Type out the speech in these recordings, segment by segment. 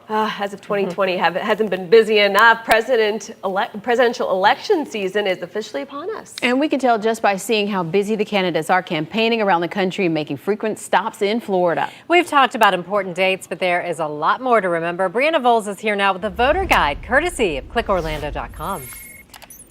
As of 2020 hasn't been busy enough. Presidential election season is officially upon us. And we can tell just by seeing how busy the candidates are campaigning around the country and making frequent stops in Florida. We've talked about important dates, but there is a lot more to remember. Brianna Voles is here now with the voter guide, courtesy of clickorlando.com.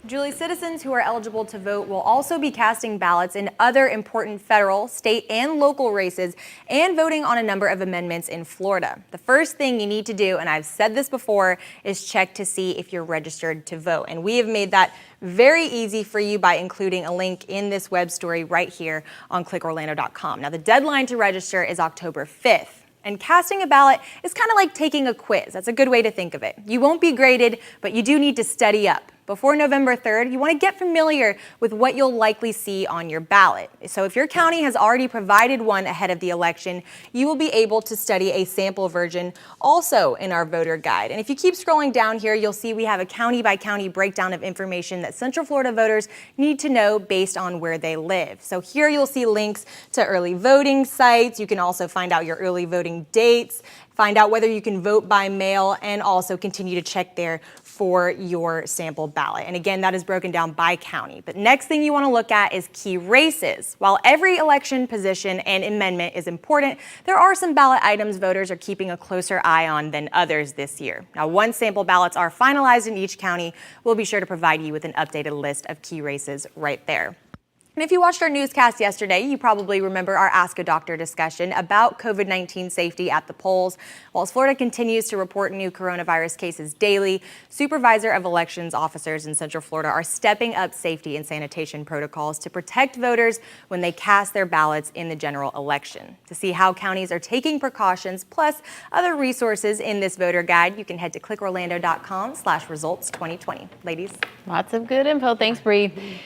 Julie, citizens who are eligible to vote will also be casting ballots in other important federal, state, and local races and voting on a number of amendments in Florida. The first thing you need to do, and I've said this before, is check to see if you're registered to vote. And we have made that very easy for you by including a link in this web story right here on clickorlando.com. Now, the deadline to register is October 5th. And casting a ballot is kind of like taking a quiz. That's a good way to think of it. You won't be graded, but you do need to study up. Before November 3rd, you want to get familiar with what you'll likely see on your ballot. So if your county has already provided one ahead of the election, you will be able to study a sample version also in our voter guide. And if you keep scrolling down here, you'll see we have a county by county breakdown of information that Central Florida voters need to know based on where they live. So here you'll see links to early voting sites. You can also find out your early voting dates, find out whether you can vote by mail, and also continue to check there for your sample ballot. And again, that is broken down by county. But next thing you want to look at is key races. While every election position and amendment is important, there are some ballot items voters are keeping a closer eye on than others this year. Now, once sample ballots are finalized in each county, we'll be sure to provide you with an updated list of key races right there. And if you watched our newscast yesterday, you probably remember our Ask a Doctor discussion about COVID-19 safety at the polls. While Florida continues to report new coronavirus cases daily, Supervisor of Elections officers in Central Florida are stepping up safety and sanitation protocols to protect voters when they cast their ballots in the general election. To see how counties are taking precautions, plus other resources in this voter guide, you can head to clickorlando.com/results2020. Ladies. Lots of good info. Thanks, Bree.